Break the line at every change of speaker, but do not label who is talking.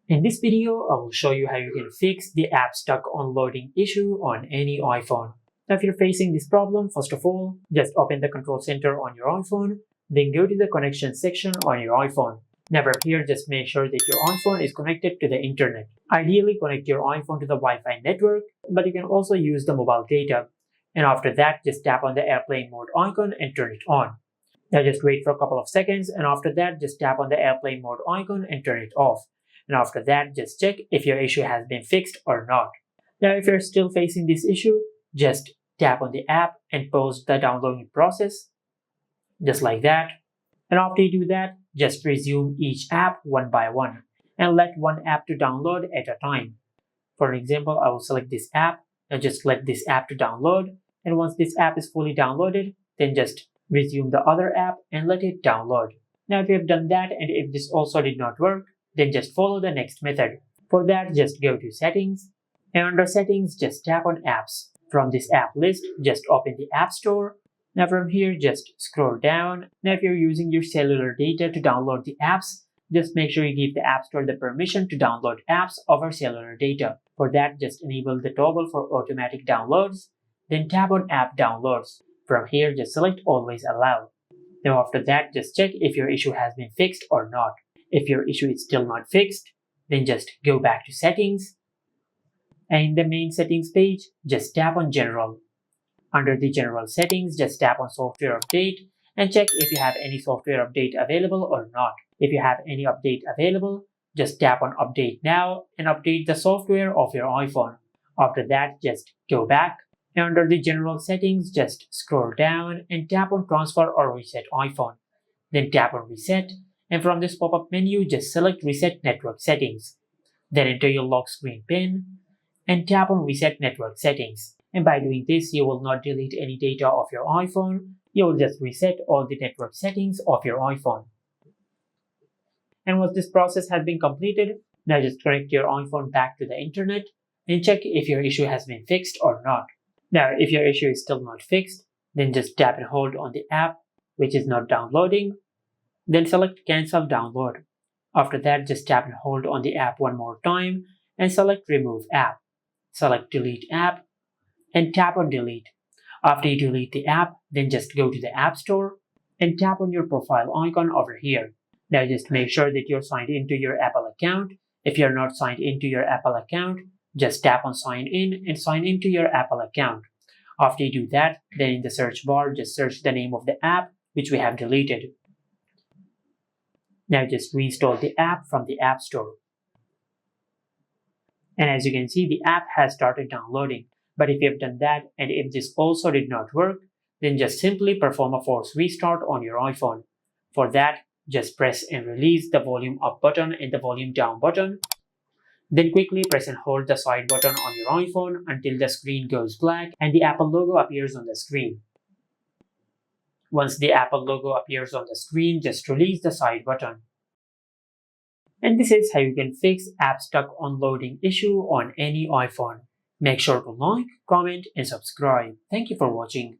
In this video, I will show you how you can fix the app stuck on loading issue on any iPhone. Now, if you're facing this problem, first of all, just open the control center on your iPhone, then go to the connection section on your iPhone. Now from here, just make sure that your iPhone is connected to the internet. Ideally, connect your iPhone to the Wi-Fi network, but you can also use the mobile data. And after that, just tap on the airplane mode icon and turn it on. Now just wait for a couple of seconds, and after that, just tap on the airplane mode icon and turn it off. And after that, just check if your issue has been fixed or not. Now if you're still facing this issue, just tap on the app and pause the downloading process, just like that. And after you do that, just resume each app one by one and let one app to download at a time. For example, I will select this app and just let this app to download. And once this app is fully downloaded, then just resume the other app and let it download. Now if you have done that and if this also did not work, then just follow the next method. For that, just go to settings, and under settings, just tap on apps. From this app list, just open the App Store. Now from here, just scroll down. Now if you're using your cellular data to download the apps, just make sure you give the App Store the permission to download apps over cellular data. For that, just enable the toggle for automatic downloads, then tap on App Downloads. From here, just select Always Allow. Now after that, just check if your issue has been fixed or not. If your issue is still not fixed, then just go back to Settings, and in the main settings page, just tap on General. Under the General settings, just tap on Software Update and check if you have any software update available or not. If you have any update available, just tap on Update Now and update the software of your iPhone. After that, just go back, and under the General settings, just scroll down and tap on Transfer or Reset iPhone. Then tap on Reset, and from this pop-up menu, just select Reset Network Settings. Then enter your lock screen PIN and tap on Reset Network Settings. And by doing this, you will not delete any data of your iPhone, you will just reset all the network settings of your iPhone. And once this process has been completed, now just connect your iPhone back to the internet and check if your issue has been fixed or not. Now, if your issue is still not fixed, then just tap and hold on the app which is not downloading. Then select Cancel Download. After that, just tap and hold on the app one more time and select Remove App. Select Delete App and tap on Delete. After you delete the app, then just go to the App Store and tap on your profile icon over here. Now just make sure that you're signed into your Apple account. If you're not signed into your Apple account, just tap on Sign In and sign into your Apple account. After you do that, then in the search bar, just search the name of the app which we have deleted. Now just reinstall the app from the App Store. And as you can see, the app has started downloading. But if you have done that and if this also did not work, then just simply perform a force restart on your iPhone. For that, just press and release the volume up button and the volume down button. Then quickly press and hold the side button on your iPhone until the screen goes black and the Apple logo appears on the screen. Once the Apple logo appears on the screen, just release the side button. And this is how you can fix app stuck on loading issue on any iPhone. Make sure to like, comment, and subscribe. Thank you for watching.